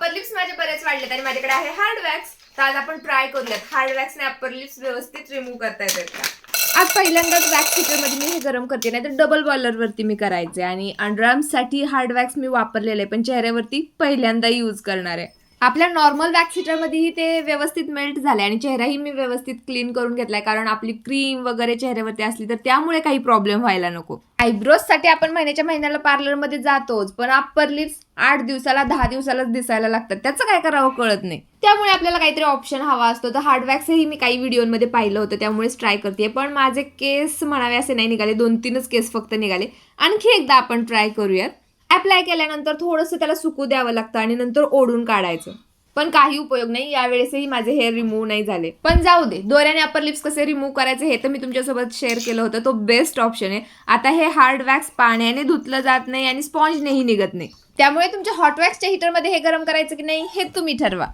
Upper lips माझे बरेच वाढलेत आणि माझ्याकडे आहे हार्ड वॅक्स. तर आज आपण ट्राय करूयात हार्ड वॅक्सने अप्पर लिप्स व्यवस्थित रिमूव्ह करता येतात का. आज पहिल्यांदाच वॅक्स हीटरमध्ये मी हे गरम करते, नाही तर डबल बॉयलरवरती मी करायचे. आणि अंडरआर्म्ससाठी हार्ड वॅक्स मी वापरलेलं आहे, पण चेहऱ्यावरती पहिल्यांदा यूज करणार आहे. आपल्या नॉर्मल वॅक्स हीटरमध्येही ते व्यवस्थित मेल्ट झाले आणि चेहराही मी व्यवस्थित क्लीन करून घेतलाय, कारण आपली क्रीम वगैरे चेहऱ्यावरती असली तर त्यामुळे काही प्रॉब्लेम व्हायला नको. आयब्रोजसाठी आपण महिन्याच्या महिन्याला पार्लरमध्ये जातोच, पण अप्पर लिप्स 8 दिवसाला 10 दिवसालाच दिसायला लागतात. त्याचं काय करावं कळत नाही. त्यामुळे आपल्याला काहीतरी ऑप्शन हवा असतो. तर हार्ड वॅक्सही मी काही व्हिडिओमध्ये पाहिलं होतं, त्यामुळेच ट्राय करते. पण माझे केस म्हणावे असे नाही निघाले, 2-3च केस फक्त निघाले. आणखी एकदा आपण ट्राय करूयात. अप्लाय केल्यानंतर थोडंसं त्याला सुकू द्यावं लागतं आणि नंतर ओढून काढायचं. पण काही उपयोग नाही, यावेळेसही माझे हेअर रिमूव्ह नाही झाले. पण जाऊ दे, दोऱ्याने अप्पर लिप्स कसे रिमूव्ह करायचे हे तर मी तुमच्यासोबत शेअर केलं होतं. तो बेस्ट ऑप्शन आहे. आता हे हार्ड वॅक्स पाण्याने धुतलं जात नाही आणि स्पॉन्जनेही निघत नाही. त्यामुळे तुमच्या हॉट वॅक्सच्या हीटरमध्ये हे गरम करायचं की नाही हे तुम्ही ठरवा.